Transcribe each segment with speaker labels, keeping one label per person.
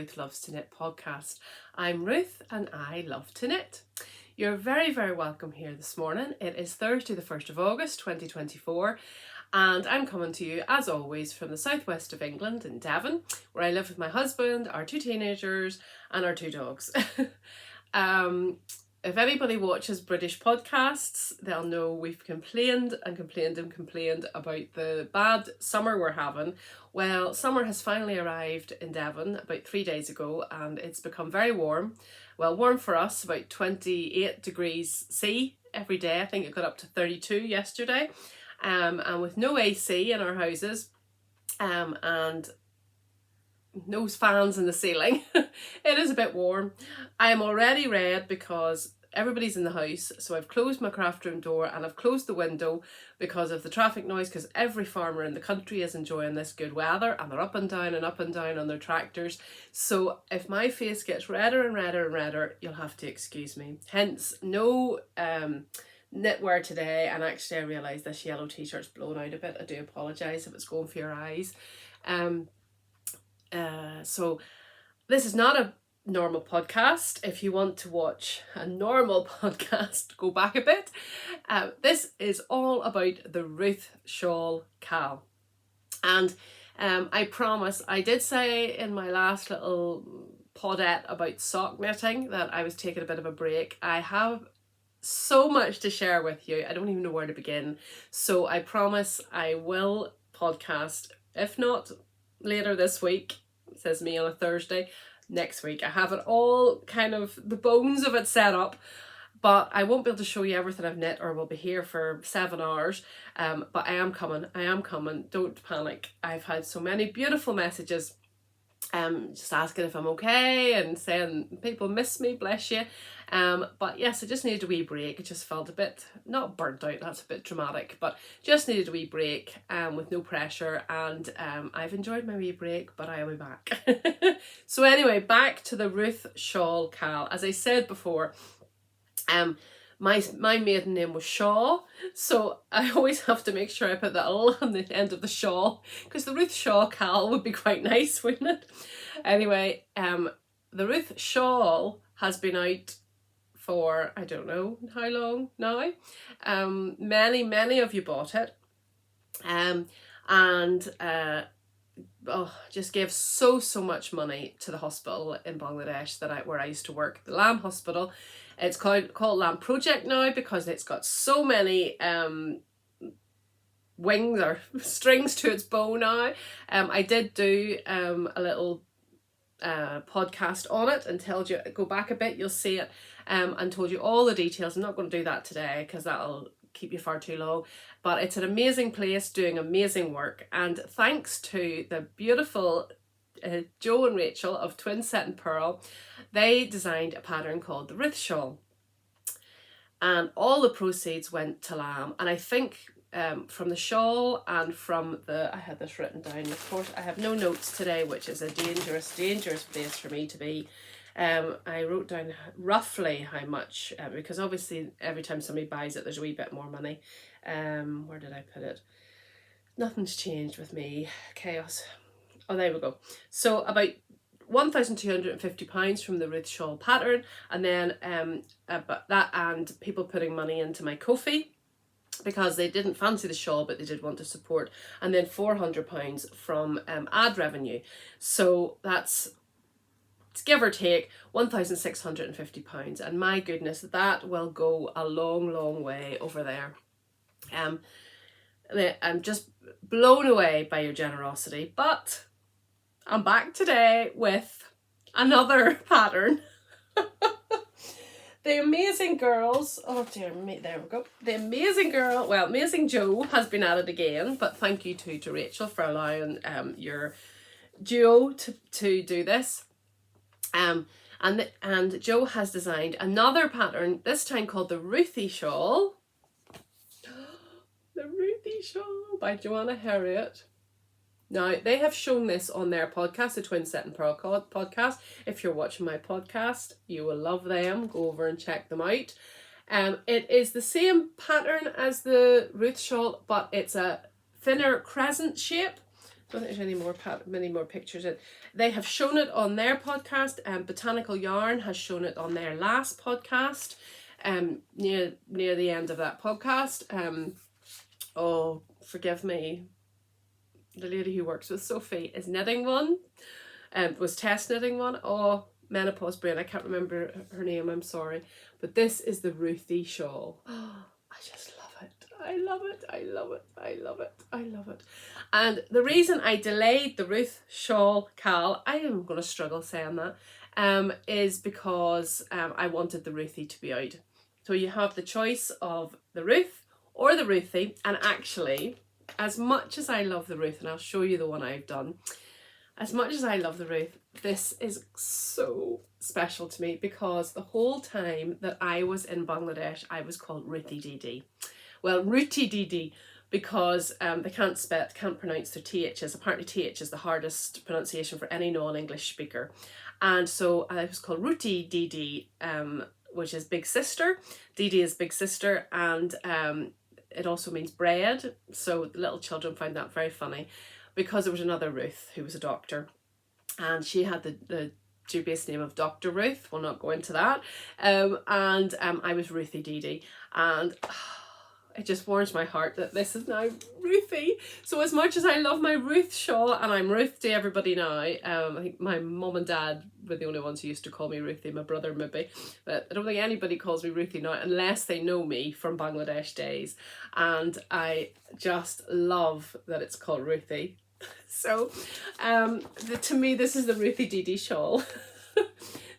Speaker 1: Ruth Loves to Knit podcast. I'm Ruth and I love to knit. You're very, very welcome here this morning. It is Thursday the 1st of August 2024 and I'm coming to you as always from the southwest of England in Devon, where I live with my husband, our 2 teenagers and our 2 dogs. If anybody watches British podcasts, they'll know we've complained about the bad summer we're having. Well, summer has finally arrived in Devon about 3 days ago and it's become very warm. Well, warm for us, about 28 degrees C every day. I think it got up to 32 yesterday. And with no AC in our houses and no fans in the ceiling, it is a bit warm. I am already red because everybody's in the house, so I've closed my craft room door and I've closed the window because of the traffic noise, because every farmer in the country is enjoying this good weather and they're up and down on their tractors. So if my face gets redder and redder and redder, you'll have to excuse me. Hence no knitwear today, and actually I realised this yellow t-shirt's blown out a bit. I do apologise if it's going for your eyes. So this is not a normal podcast. If you want to watch a normal podcast, go back a bit. This is all about the Ruth Shawl Cal. And I promise, I did say in my last little podette about sock knitting that I was taking a bit of a break. I have so much to share with you. I don't even know where to begin. So I promise I will podcast, if not later this week, says me on a Thursday, next week. I have it all kind of, the bones of it set up, but I won't be able to show you everything I've knit or we'll be here for 7 hours. But I am coming. Don't panic. I've had so many beautiful messages just asking if I'm okay and saying people miss me, bless you. But yes, I just needed a wee break. I just felt a bit, not burnt out, that's a bit dramatic, but just needed a wee break with no pressure, and I've enjoyed my wee break, but I'll be back. So anyway, back to the Ruth Shawl Cal. As I said before, my maiden name was Shaw, so I always have to make sure I put that L on the end of the shawl, because the Ruth Shawl Cal would be quite nice, wouldn't it? Anyway, the Ruth Shawl has been out for, I don't know how long now. Many of you bought it. Just gave so much money to the hospital in Bangladesh where I used to work, the Lamb Hospital. It's called Lamb Project now because it's got so many wings or strings to its bow now. I did do a little podcast on it and told you, go back a bit, you'll see it, and told you all the details. I'm not going to do that today because that'll keep you far too long, but it's an amazing place doing amazing work, and thanks to the beautiful Joe and Rachel of Twinset Purl, they designed a pattern called the Ruth Shawl, and all the proceeds went to Lamb. And I think from the shawl and from I had this written down, of course I have no notes today, which is a dangerous place for me to be. I wrote down roughly how much, because obviously every time somebody buys it there's a wee bit more money. Where did I put it? Nothing's changed with me. Chaos. Oh, there we go. So about £1,250 from the Ruth Shawl pattern, and then but that and people putting money into my Ko-fi because they didn't fancy the shawl but they did want to support, and then £400 from ad revenue. So that's, give or take, £1,650, and my goodness, that will go a long way over there. I'm just blown away by your generosity, but I'm back today with another pattern. The amazing girls, oh dear me, there we go. The amazing girl, well, amazing Joe has been at it again, but thank you to Rachel for allowing your duo to do this. And Joe has designed another pattern, this time called the Ruthie Shawl. The Ruthie Shawl by Joanna Harriet. Now, they have shown this on their podcast, the Twinset Purl podcast. If you're watching my podcast, you will love them. Go over and check them out. It is the same pattern as the Ruth Shawl, but it's a thinner crescent shape. don't think there's many more pictures. They have shown it on their podcast, and Botanical Yarn has shown it on their last podcast, near the end of that podcast. Oh, forgive me, the lady who works with Sophie is knitting one, was test knitting one. Oh, menopause brain, I can't remember her name, I'm sorry. But this is the Ruthie Shawl. Oh, I just love it. I love it, I love it, I love it, I love it. And the reason I delayed the Ruth Shawl Cal, I am going to struggle saying that, is because I wanted the Ruthie to be out. So you have the choice of the Ruth or the Ruthie, and actually, as much as I love the Ruth, and I'll show you the one I've done, as much as I love the Ruth, this is so special to me because the whole time that I was in Bangladesh, I was called Ruthie Didi. Well, Ruthie Didi, because they can't pronounce their THs. Apparently TH is the hardest pronunciation for any non-English speaker. And so I was called Ruthie Didi, which is big sister. Didi is big sister, and it also means bread. So the little children found that very funny because there was another Ruth who was a doctor, and she had the dubious name of Dr. Ruth. We'll not go into that. And I was Ruthie Didi, and it just warms my heart that this is now Ruthie. So as much as I love my Ruth shawl, and I'm Ruth to everybody now, I think my mum and dad were the only ones who used to call me Ruthie, my brother maybe, but I don't think anybody calls me Ruthie now unless they know me from Bangladesh days. And I just love that it's called Ruthie. So to me, this is the Ruthie Didi shawl.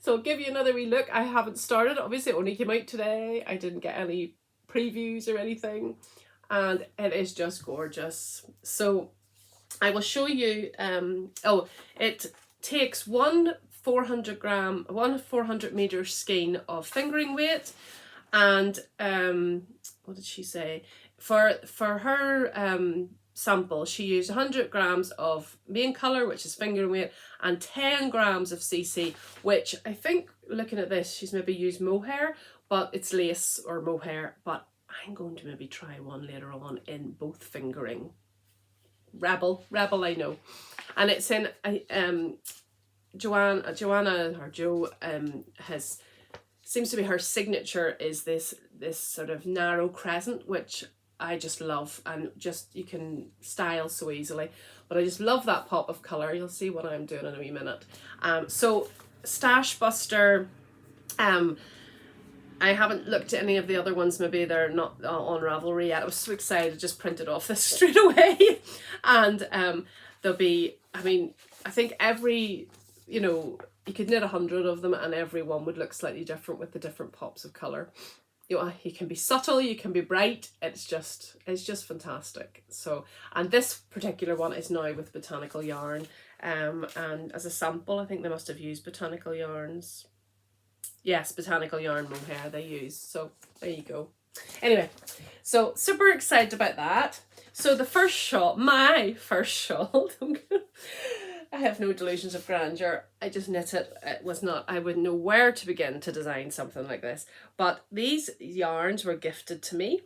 Speaker 1: So I'll give you another wee look. I haven't started, obviously it only came out today. I didn't get any previews or anything, and it is just gorgeous. So I will show you, it takes one 400 meter skein of fingering weight, and what did she say, for her sample she used 100 grams of main colour, which is fingering weight, and 10 grams of CC, which I think, looking at this, she's maybe used mohair, but it's lace or mohair, but I'm going to maybe try one later on in both fingering. Rebel, I know. And it's in, Joanna or Jo seems to be her signature is this sort of narrow crescent, which I just love, and just you can style so easily. But I just love that pop of colour. You'll see what I'm doing in a wee minute. So Stash Buster, I haven't looked at any of the other ones, maybe they're not on Ravelry yet. I was so excited, just printed off this straight away. And there'll be, I mean, I think every, you could knit 100 of them and every one would look slightly different with the different pops of colour. You can be subtle, you can be bright, it's just fantastic. So, and this particular one is now with Botanical Yarn, and as a sample, I think they must have used Botanical Yarns. Yes, Botanical Yarn mohair they use. So there you go. Anyway, so super excited about that. So the first shawl, my first shawl, I have no delusions of grandeur. I just knit it. It was not, I wouldn't know where to begin to design something like this. But these yarns were gifted to me.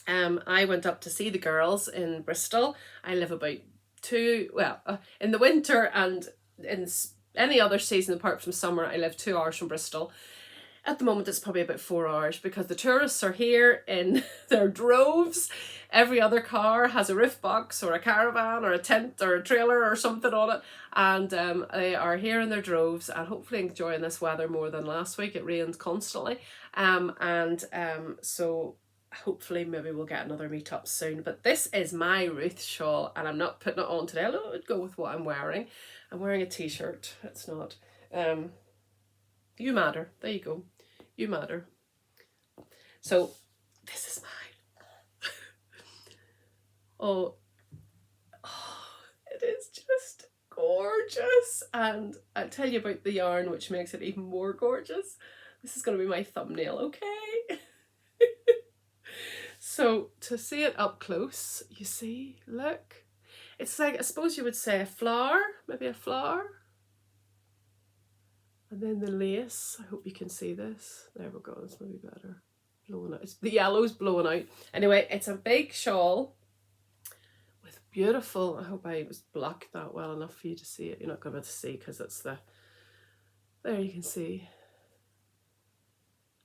Speaker 1: I went up to see the girls in Bristol. I live about in the winter and in any other season apart from summer, I live 2 hours from Bristol. At the moment, it's probably about 4 hours because the tourists are here in their droves. Every other car has a roof box or a caravan or a tent or a trailer or something on it. And they are here in their droves and hopefully enjoying this weather more than last week. It rained constantly. So hopefully maybe we'll get another meetup soon. But this is my Ruth shawl and I'm not putting it on today. Although it would go with what I'm wearing. I'm wearing a t-shirt. It's not. You matter. There you go. You matter. So this is mine. oh, it is just gorgeous. And I'll tell you about the yarn, which makes it even more gorgeous. This is going to be my thumbnail, okay? So to see it up close, you see, look. It's like, I suppose you would say a flower, maybe a flower. And then the lace, I hope you can see this. There we go, it's maybe better. Blowing out. The yellow's blowing out. Anyway, it's a big shawl with beautiful. I hope I was blocked that well enough for you to see it. You're not going to be able to see because it's the, there you can see.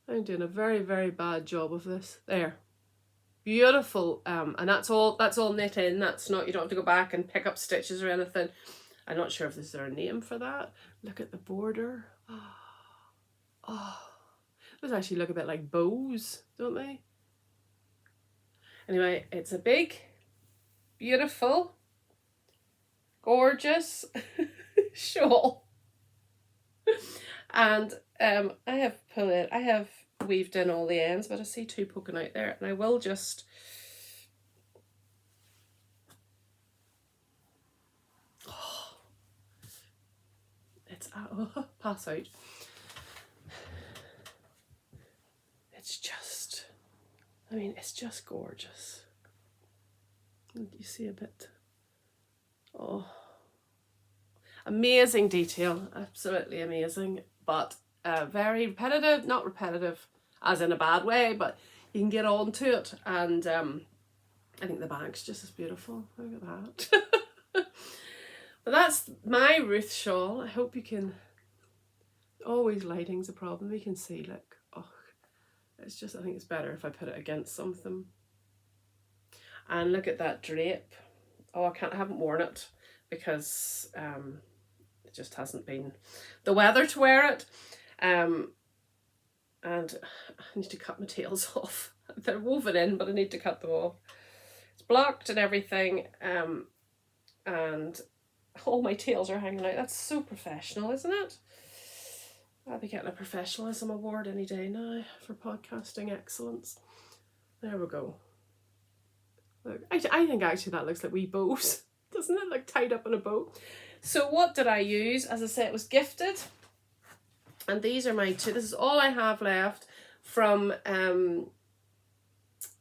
Speaker 1: I'm doing a very, very bad job of this. There. Beautiful. And that's all knit in. That's not, you don't have to go back and pick up stitches or anything. I'm not sure if there's a name for that. Look at the border. Oh, those actually look a bit like bows, don't they? Anyway, it's a big, beautiful, gorgeous shawl. And I have weaved in all the ends, but I see two poking out there, and I will just pass out. It's just, I mean, it's just gorgeous. You see a bit, oh, amazing detail, absolutely amazing, but very repetitive, not repetitive as in a bad way, but you can get on to it. And I think the bag's just as beautiful. Look at that. But that's my Ruth shawl. I hope you can, always lighting's a problem. You can see, look, oh, it's just, I think it's better if I put it against something. And look at that drape. Oh, I haven't worn it because it just hasn't been the weather to wear it. And I need to cut my tails off. They're woven in, but I need to cut them off. It's blocked and everything. And all my tails are hanging out. That's so professional, isn't it? I'll be getting a professionalism award any day now for podcasting excellence. There we go. Look, I think actually that looks like wee bows. Doesn't it? Like tied up in a bow. So what did I use? As I said, it was gifted. And these are my two. This is all I have left from,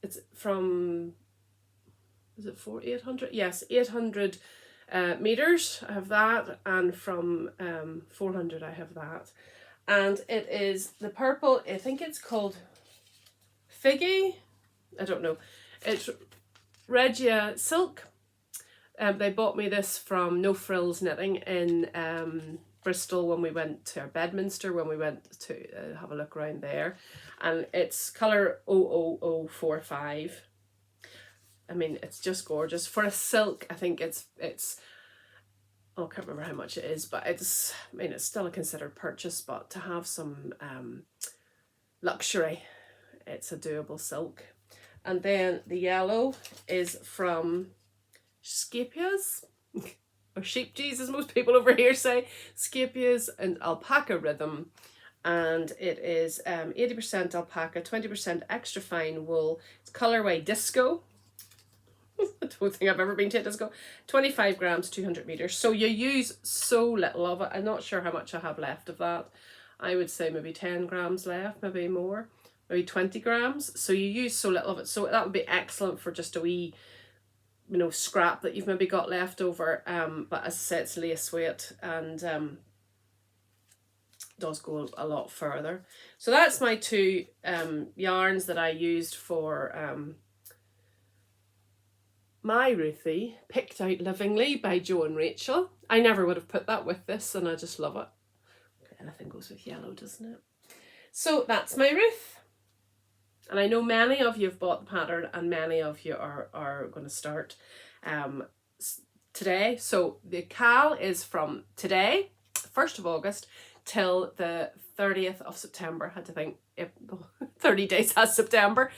Speaker 1: it's from, is it 800? Yes, 800 meters. I have that. And from 400 I have that. And it is the purple, I think it's called Figgy. I don't know. It's Regia Silk. They bought me this from No Frills Knitting in Bristol when we went to Bedminster, when we went to have a look around there. And it's colour 00045. I mean, it's just gorgeous. For a silk, I think it's oh, I can't remember how much it is, but it's, I mean, it's still a considered purchase, but to have some luxury, it's a doable silk. And then the yellow is from Scapias, or Sheep G's as most people over here say, Scapias and Alpaca Rhythm. And it is 80% alpaca, 20% extra fine wool. It's colorway Disco. I don't think I've ever been to a disco. 25 grams, 200 meters. So you use so little of it. I'm not sure how much I have left of that. I would say maybe 10 grams left, maybe more, maybe 20 grams. So you use so little of it. So that would be excellent for just a wee, you know, scrap that you've maybe got left over. But as I said, it's lace weight and does go a lot further. So that's my two yarns that I used for my Ruthie, Picked Out Livingly by Jo and Rachel. I never would have put that with this, and I just love it. Anything goes with yellow, doesn't it? So that's my Ruth. And I know many of you have bought the pattern, and many of you are going to start today. So the cal is from today, 1st of August, till the 30th of September. I had to think, 30 days has September.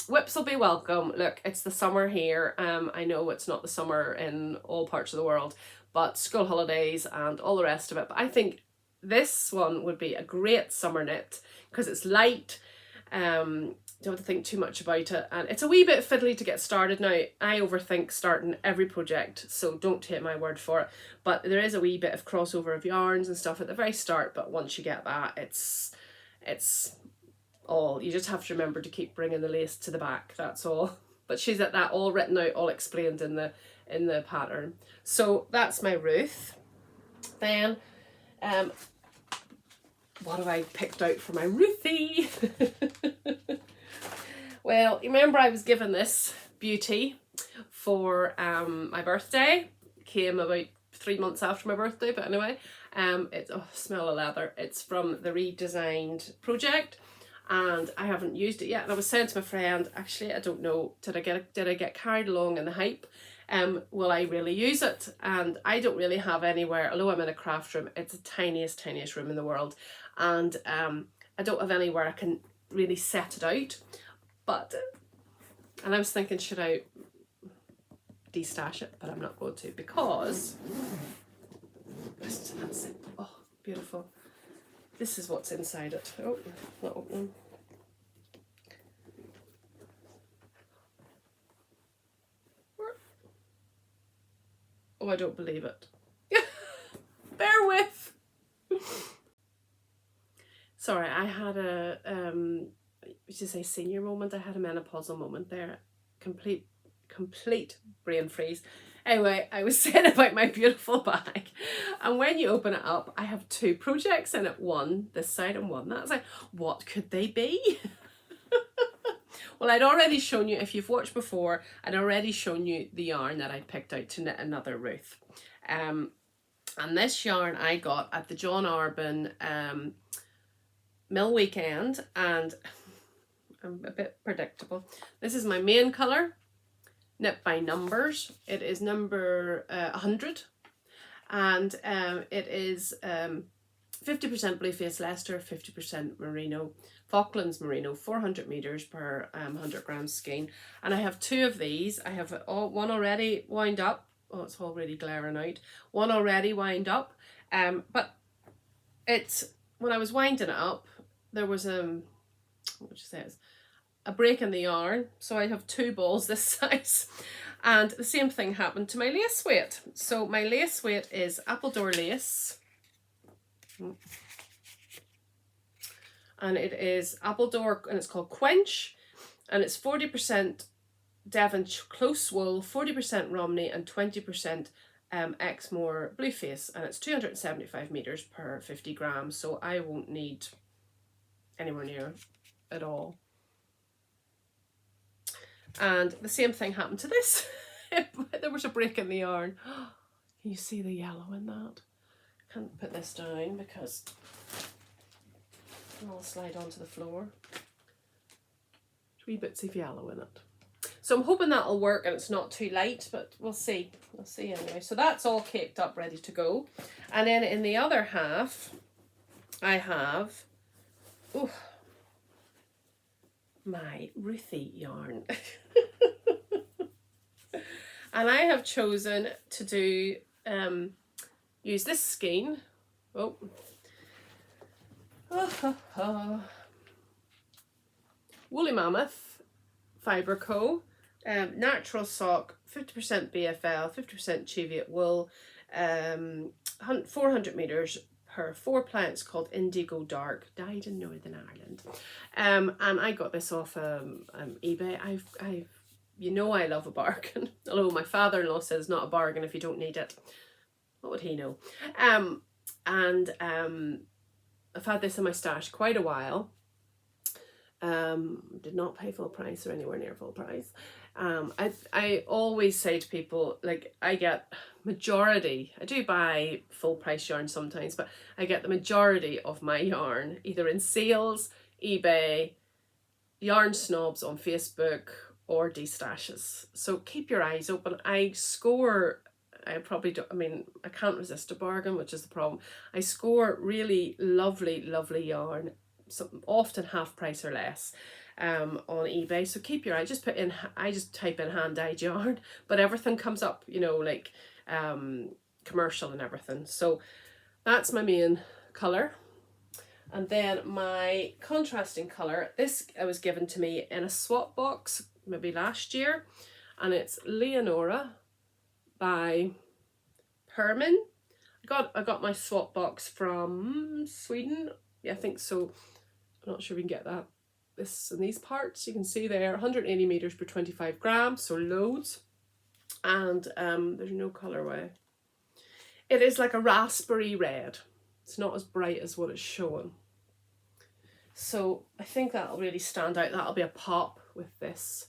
Speaker 1: Whips will be welcome. Look, it's the summer here. I know it's not the summer in all parts of the world, but school holidays and all the rest of it. But I think this one would be a great summer knit because it's light. Don't have to think too much about it, and it's a wee bit fiddly to get started. Now, I overthink starting every project, so don't take my word for it, but there is a wee bit of crossover of yarns and stuff at the very start, but once you get that, it's all, you just have to remember to keep bringing the lace to the back, that's all. But she's at that all written out, all explained in the pattern. So that's my Ruth. Then what have I picked out for my Ruthie? Well, remember I was given this beauty for my birthday. Came about 3 months after my birthday, but anyway, it's, oh, smell of leather. It's from the redesigned project, and I haven't used it yet. And I was saying to my friend, actually, I don't know, did I get carried along in the hype? Will I really use it? And I don't really have anywhere, although I'm in a craft room, it's the tiniest room in the world, and I don't have anywhere I can really set it out. But, and I was thinking, should I destash it? But I'm not going to, because that's it. Oh, beautiful. This is what's inside it. Oh, not opening. Oh, I don't believe it. Bear with. Sorry, I had a senior moment. I had a menopausal moment there. Complete brain freeze. Anyway, I was saying about my beautiful bag, and when you open it up, I have 2 projects in it, one this side and one that side. What could they be? Well, I'd already shown you, if you've watched before, I'd already shown you the yarn that I picked out to knit another Ruth. And this yarn I got at the John Arbon Mill Weekend, and I'm a bit predictable. This is my main colour, knit by numbers. It is number 100, and it is 50% Blueface Leicester, 50% Merino, Falklands Merino, 400 meters per 100 grams skein. And I have 2 of these. I have one already wound up. Oh, it's already glaring out. One already wound up. But it's, when I was winding it up, there was what would you say, a break in the yarn. So I have 2 balls this size. And the same thing happened to my lace weight. So my lace weight is Appledore lace. And it is Appledore, and it's called Quench, and it's 40% Devon close wool, 40% Romney, and 20% Exmoor Blueface, and it's 275 meters per 50 grams, so I won't need anywhere near at all. And the same thing happened to this. There was a break in the yarn. Can you see the yellow in that? I can't put this down because I'll slide onto the floor. 3 bits of yellow in it. So I'm hoping that'll work and it's not too light, but we'll see. We'll see anyway. So that's all caked up, ready to go. And then in the other half, I have my Ruthie yarn. And I have chosen to do use this skein. Woolly Mammoth Fibre Co. Natural sock, 50% BFL, 50% Cheviot wool, 400 meters per 4 plants, called Indigo Dark, dyed in Northern Ireland. And I got this off eBay. You know I love a bargain. Although my father-in-law says it's not a bargain if you don't need it. What would he know? I've had this in my stash quite a while. Did not pay full price or anywhere near full price. I always say to people, like, I get majority, I do buy full price yarn sometimes, but I get the majority of my yarn either in sales, eBay, yarn snobs on Facebook, or destashes. So keep your eyes open. I probably don't, I mean, I can't resist a bargain, which is the problem. I score really lovely yarn, often half price or less, on eBay. So keep your eye, just put in, I just type in hand-dyed yarn, but everything comes up, you know, like commercial and everything. So that's my main colour. And then my contrasting colour, this was given to me in a swap box maybe last year, and it's Leonora by Permin. I got my swap box from Sweden. Yeah, I think so. I'm not sure we can get that. This in these parts, you can see there, 180 meters per 25 grams, so loads. And there's no colorway. It is like a raspberry red. It's not as bright as what it's showing. So I think that'll really stand out. That'll be a pop with this.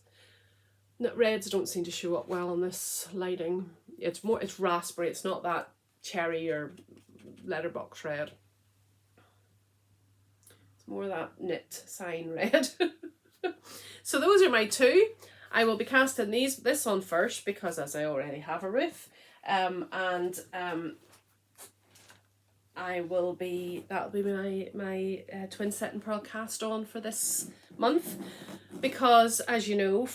Speaker 1: reds don't seem to show up well on this lighting. It's raspberry, it's not that cherry or letterbox red. It's more that knit sign red. So those are my two. I will be casting this on first because as I already have a Ruth. That'll be my Twinset Purl cast on for this month, because as you know,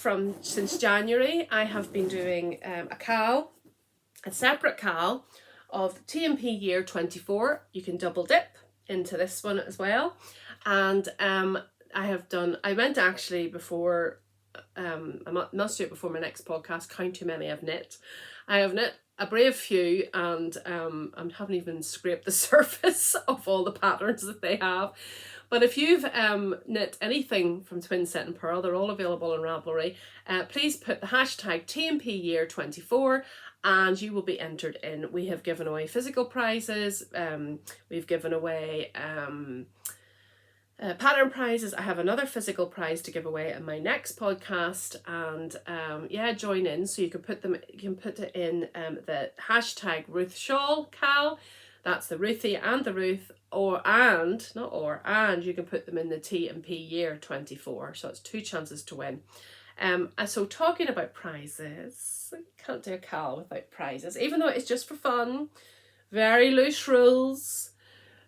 Speaker 1: since January I have been doing a separate CAL of T&P year 24. You can double dip into this one as well, and I meant actually before, I must do it before my next podcast, count how many I've knit. I have knit a brave few, and I haven't even scraped the surface of all the patterns that they have. But if you've knit anything from Twinset Purl, they're all available on Ravelry. Please put the hashtag T&P year 24 and you will be entered in. We have given away physical prizes, we've given away pattern prizes. I have another physical prize to give away in my next podcast, and yeah, join in. So you can put it in the hashtag Ruth Shawl CAL. That's the Ruthie and the Ruth, and you can put them in the T&P year 24. So it's 2 chances to win. And so talking about prizes, I can't do a CAL without prizes, even though it's just for fun. Very loose rules.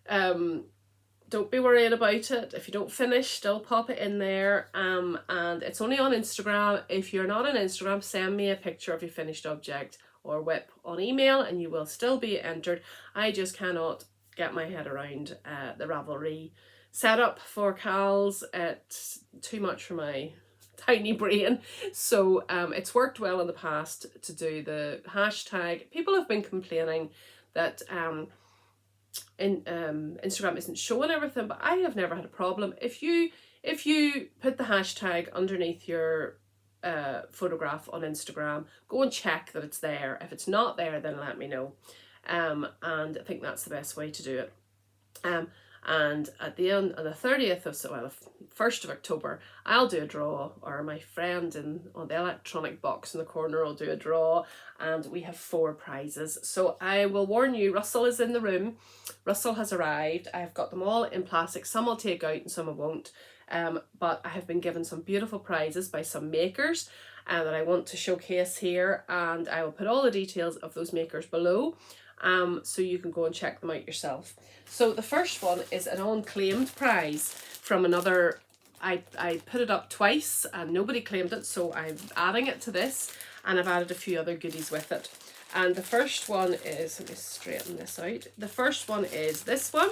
Speaker 1: Don't be worried about it. If you don't finish, still pop it in there. And it's only on Instagram. If you're not on Instagram, send me a picture of your finished object or whip on email and you will still be entered. I just cannot get my head around the Ravelry setup for CALs. It's too much for my tiny brain. So it's worked well in the past to do the hashtag. People have been complaining that Instagram isn't showing everything, but I have never had a problem. If you put the hashtag underneath your photograph on Instagram, go and check that it's there. If it's not there, then let me know. And I think that's the best way to do it. And at the end, on the 30th of, the 1st of October, I'll do a draw, or my friend on the electronic box in the corner will do a draw, and we have 4 prizes. So I will warn you, Russell is in the room. Russell has arrived. I've got them all in plastic. Some I'll take out and some I won't. But I have been given some beautiful prizes by some makers that I want to showcase here, and I will put all the details of those makers below. So you can go and check them out yourself. So the first one is an unclaimed prize from another. I put it up twice and nobody claimed it, so I'm adding it to this, and I've added a few other goodies with it. And the first one is, let me straighten this out. The first one is this one.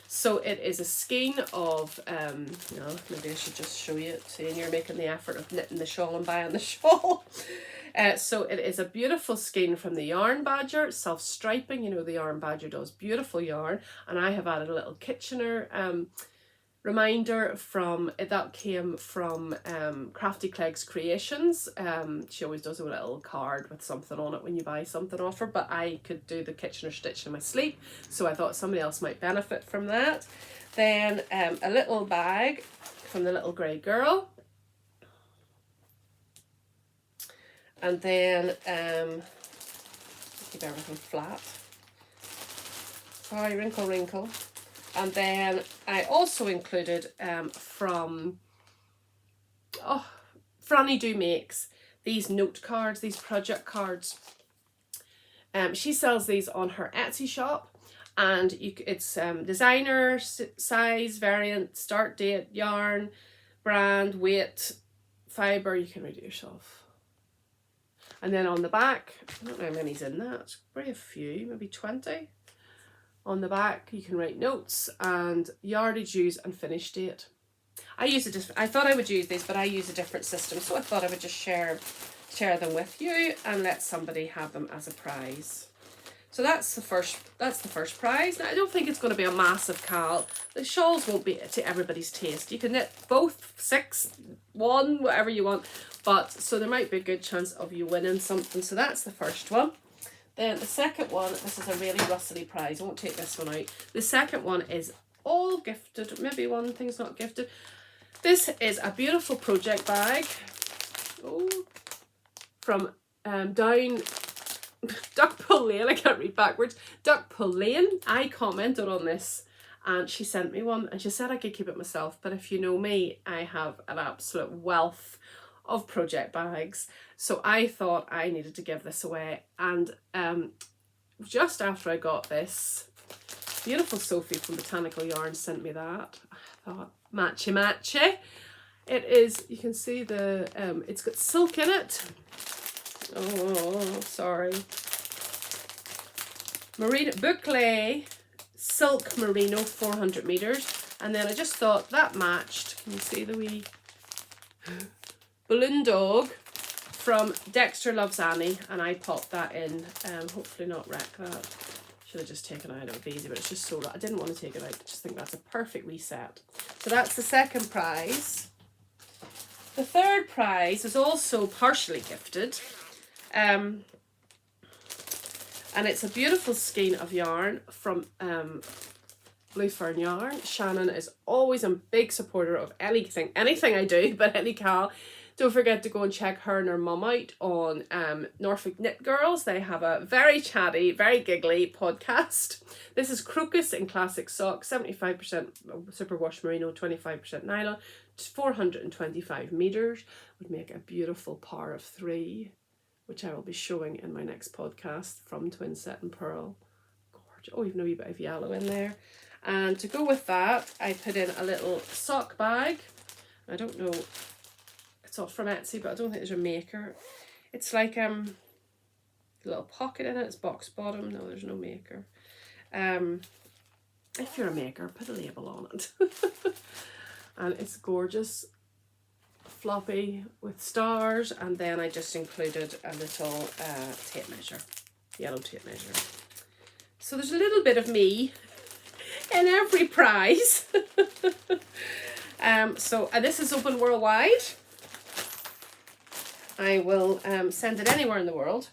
Speaker 1: So it is a skein of, maybe I should just show you, seeing you're making the effort of knitting the shawl and buying the shawl. So it is a beautiful skein from the Yarn Badger, self-striping. You know, the Yarn Badger does beautiful yarn. And I have added a little Kitchener reminder that came from Crafty Cleggs Creations. She always does a little card with something on it when you buy something off her, but I could do the Kitchener stitch in my sleep, so I thought somebody else might benefit from that. Then a little bag from the Little Grey Girl. And then, keep everything flat. Sorry, wrinkle. And then I also included from Franny Do Makes these note cards, these project cards. She sells these on her Etsy shop, and it's designer, size, variant, start date, yarn, brand, weight, fibre. You can read it yourself. And then on the back, I don't know how many's in that, probably a few, maybe 20. On the back, you can write notes and yardage use and finish date. I thought I would use these, but I use a different system, so I thought I would just share them with you and let somebody have them as a prize. So that's the first prize. Now I don't think it's going to be a massive CAL. The shawls won't be to everybody's taste. You can knit both, 6, 1, whatever you want. But so there might be a good chance of you winning something. So that's the first one. Then the second one, this is a really rustly prize. I won't take this one out. The second one is all gifted. Maybe one thing's not gifted. This is a beautiful project bag. Oh, from down Duckpool Lane. I can't read backwards. Duckpool Lane. I commented on this and she sent me one and she said I could keep it myself, but if you know me, I have an absolute wealth of project bags, so I thought I needed to give this away. And just after I got this, beautiful Sophie from Botanical Yarn sent me that. I thought, matchy matchy. It is, you can see the it's got silk in it. Oh, sorry. Merino boucle silk merino 400 meters, and then I just thought that matched. Can you see the wee balloon dog from Dexter Loves Annie, and I popped that in. Hopefully not wreck that. Should have just taken it out, it would be easy, but it's just so, I didn't want to take it out. I just think that's a perfect reset. So that's the second prize. The third prize is also partially gifted. And it's a beautiful skein of yarn from Blue Fern Yarn. Shannon is always a big supporter of anything I do, but any Cal. Don't forget to go and check her and her mum out on Norfolk Knit Girls. They have a very chatty, very giggly podcast. This is Crocus in classic socks, 75% superwash merino, 25% nylon, 425 meters. Would make a beautiful par of 3, which I will be showing in my next podcast from Twinset Purl. Gorgeous. Oh, even a wee bit of yellow in there. And to go with that, I put in a little sock bag. I don't know, it's off from Etsy, but I don't think there's a maker. It's like a little pocket in it. It's box bottom. No, there's no maker. If you're a maker, put a label on it. And it's gorgeous, floppy with stars, and then I just included a little tape measure, yellow tape measure. So there's a little bit of me in every prize. So this is open worldwide. I will send it anywhere in the world,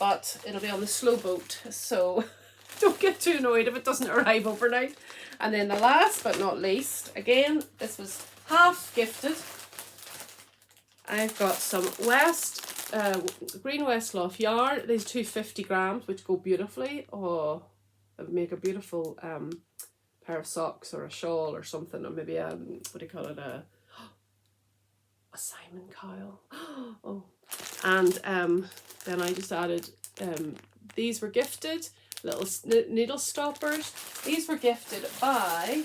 Speaker 1: but it'll be on the slow boat, so don't get too annoyed if it doesn't arrive overnight. And then the last but not least, again, this was half gifted. I've got some Green West Loft yarn. These 250 grams, which go beautifully. Oh, it would make a beautiful pair of socks or a shawl or something, or maybe a, what do you call it, a Simon Cowell. Oh, and then I just added, these were gifted, little needle stoppers. These were gifted by,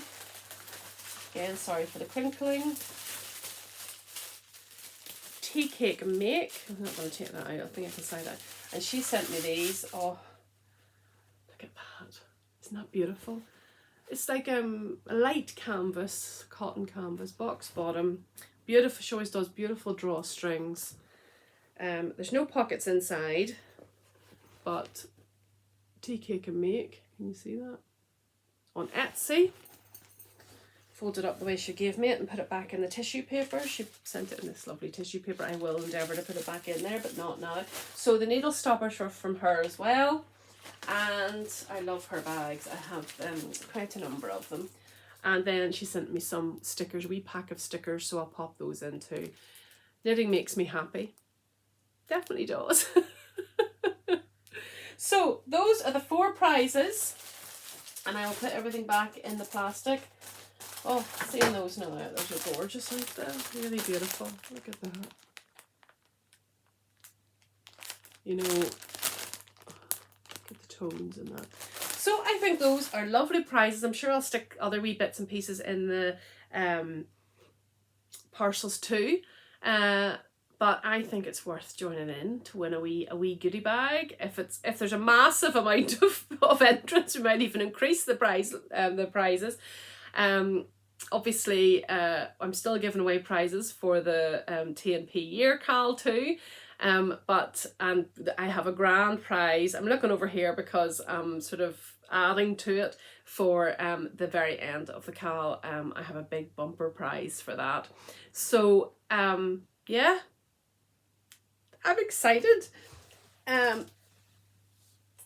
Speaker 1: again, sorry for the crinkling, Teacake Make. I'm not going to take that out, I think I can say that. And she sent me these. Oh, look at that. Isn't that beautiful? It's like a light canvas, cotton canvas, box bottom. Beautiful, she always does beautiful drawstrings. There's no pockets inside, but Teacake Make, can you see that? On Etsy. Folded up the way she gave me it and put it back in the tissue paper. She sent it in this lovely tissue paper. I will endeavour to put it back in there, but not now. So the needle stoppers are from her as well. And I love her bags. I have quite a number of them. And then she sent me some stickers, a wee pack of stickers, so I'll pop those in too. Knitting makes me happy. Definitely does. So those are the 4 prizes. And I will put everything back in the plastic. Oh, seeing those now, those are gorgeous, aren't they? Really beautiful. Look at that. You know, look at the tones in that. So I think those are lovely prizes. I'm sure I'll stick other wee bits and pieces in the parcels too. But I think it's worth joining in to win a wee goodie bag. If there's a massive amount of entrants, we might even increase the prizes. Obviously, I'm still giving away prizes for the T&P year cal too. But I have a grand prize. I'm looking over here because I'm sort of adding to it for the very end of the cal. I have a big bumper prize for that. So yeah, I'm excited.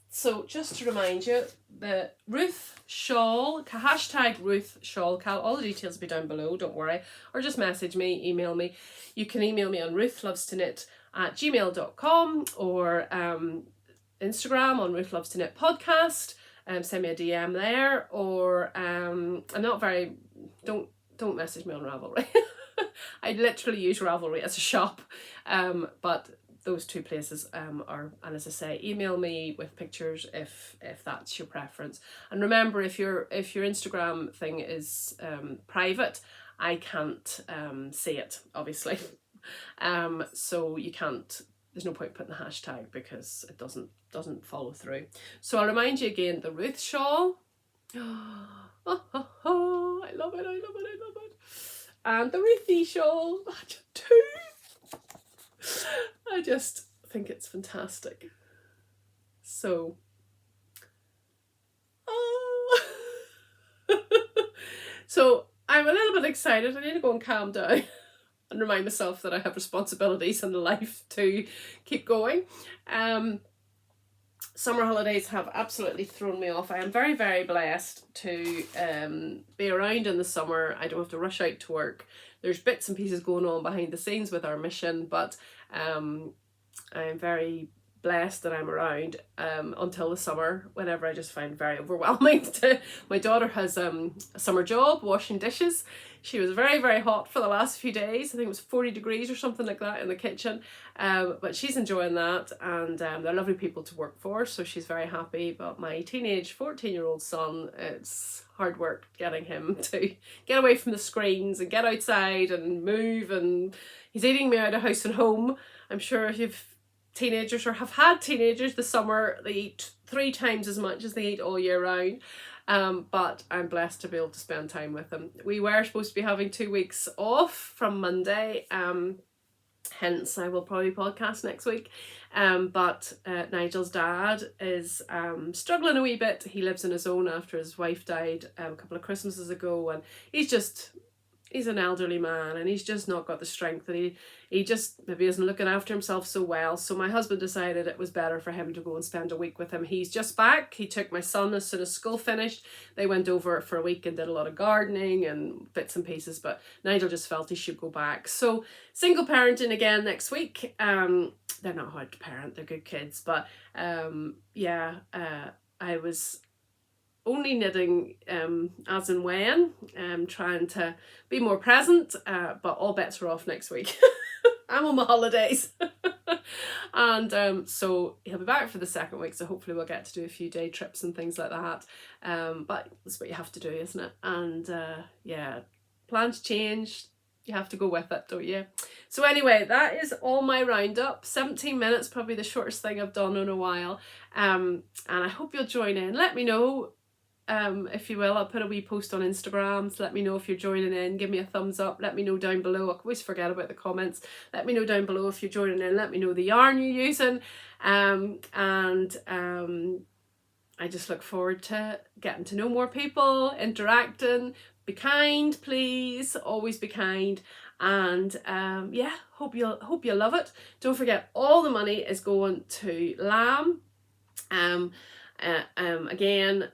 Speaker 1: So just to remind you, the Ruth Shawl, hashtag Ruth Shawl cal, all the details will be down below, don't worry, or just message me, email me. You can email me on Ruthlovestoknit ruthlovestoknit@gmail.com, or Instagram on Ruthlovestoknit podcast. Send me a DM there, or I'm not very, don't message me on Ravelry. I literally use Ravelry as a shop, but those two places are, and as I say, email me with pictures if that's your preference. And remember, if your Instagram thing is private, I can't see it, obviously. So you can't, there's no point putting the hashtag because it doesn't follow through. So I'll remind you again, the Ruth Shawl. I love it, I love it, I love it. And the Ruthie Shawl, too. I just think it's fantastic. So, so I'm a little bit excited. I need to go and calm down and remind myself that I have responsibilities in life to keep going. Summer holidays have absolutely thrown me off. I am very, very blessed to be around in the summer. I don't have to rush out to work. There's bits and pieces going on behind the scenes with our mission, but I'm very blessed that I'm around until the summer, whenever I just find very overwhelming. My daughter has a summer job washing dishes. She was very, very hot for the last few days. I think it was 40 degrees or something like that in the kitchen. But she's enjoying that, and they're lovely people to work for, so she's very happy. But my teenage 14-year-old son, it's hard work getting him to get away from the screens and get outside and move, and he's eating me out of house and home. I'm sure if you've teenagers or have had teenagers this summer, they eat 3 times as much as they eat all year round. But I'm blessed to be able to spend time with them. We were supposed to be having 2 weeks off from Monday, hence I will probably podcast next week. But Nigel's dad is struggling a wee bit. He lives on his own after his wife died a couple of Christmases ago, and he's an elderly man, and he's just not got the strength, and he just maybe isn't looking after himself so well. So my husband decided it was better for him to go and spend a week with him. He's just back. He took my son as soon as school finished. They went over for a week and did a lot of gardening and bits and pieces, but Nigel just felt he should go back. So single parenting again next week. They're not hard to parent, they're good kids, but I was only knitting as and when, trying to be more present, but all bets are off next week. I'm on my holidays. And so he'll be back for the second week, so hopefully we'll get to do a few day trips and things like that. But that's what you have to do, isn't it? And plans change, you have to go with it, don't you? So anyway, that is all my roundup. 17 minutes, probably the shortest thing I've done in a while. And I hope you'll join in. Let me know, if you will. I'll put a wee post on Instagram, so let me know if you're joining in. Give me a thumbs up. Let me know down below. I always forget about the comments. Let me know down below if you're joining in. Let me know the yarn you're using. I just look forward to getting to know more people, interacting. Be kind, please. Always be kind. And hope you'll love it. Don't forget, all the money is going to Lamb. Again,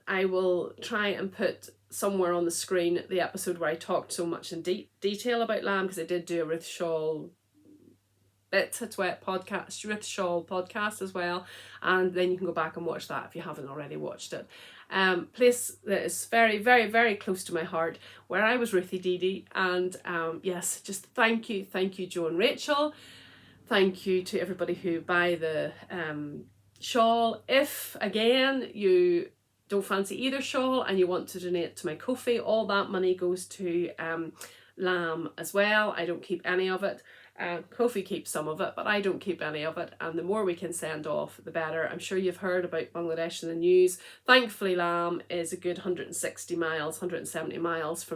Speaker 1: I will try and put somewhere on the screen the episode where I talked so much in detail about Lamb, because I did do a Ruth Shawl Ruth Shawl podcast as well, and then you can go back and watch that if you haven't already watched it. Place that is very, very, very close to my heart, where I was Ruthie Dee, and yes, just thank you Jo and Rachel. Thank you to everybody who buy the shawl. If again you don't fancy either shawl and you want to donate to my Ko-fi, all that money goes to Lamb as well. I don't keep any of it. Ko-fi keeps some of it, but I don't keep any of it, and the more we can send off the better. I'm sure you've heard about Bangladesh in the news. Thankfully Lamb is a good 170 miles from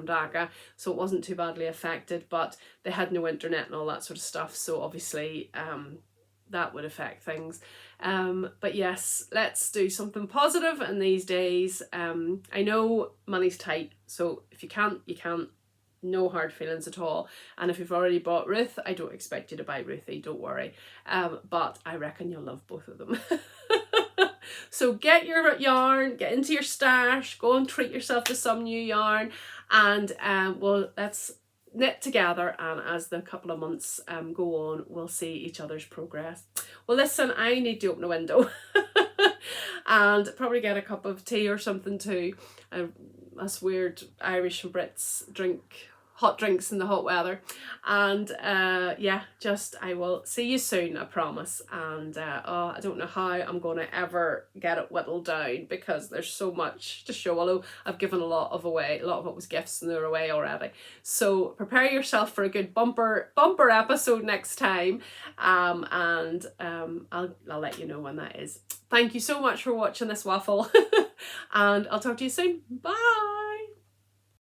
Speaker 1: Dhaka, so it wasn't too badly affected, but they had no internet and all that sort of stuff, so obviously that would affect things. But yes, let's do something positive in these days. I know money's tight, so if you can't, you can't. No hard feelings at all. And if you've already bought Ruth, I don't expect you to buy Ruthie, don't worry. But I reckon you'll love both of them. So get your yarn, get into your stash, go and treat yourself to some new yarn, and well, let's knit together, and as the couple of months go on, we'll see each other's progress. Well, listen, I need to open a window and probably get a cup of tea or something too. Us weird Irish and Brits drink hot drinks in the hot weather. And yeah, just I will see you soon, I promise. And oh, I don't know how I'm gonna ever get it whittled down, because there's so much to show, although I've given a lot of away. A lot of it was gifts and they're away already. So prepare yourself for a good bumper episode next time. I'll let you know when that is. Thank you so much for watching this waffle and I'll talk to you soon. Bye.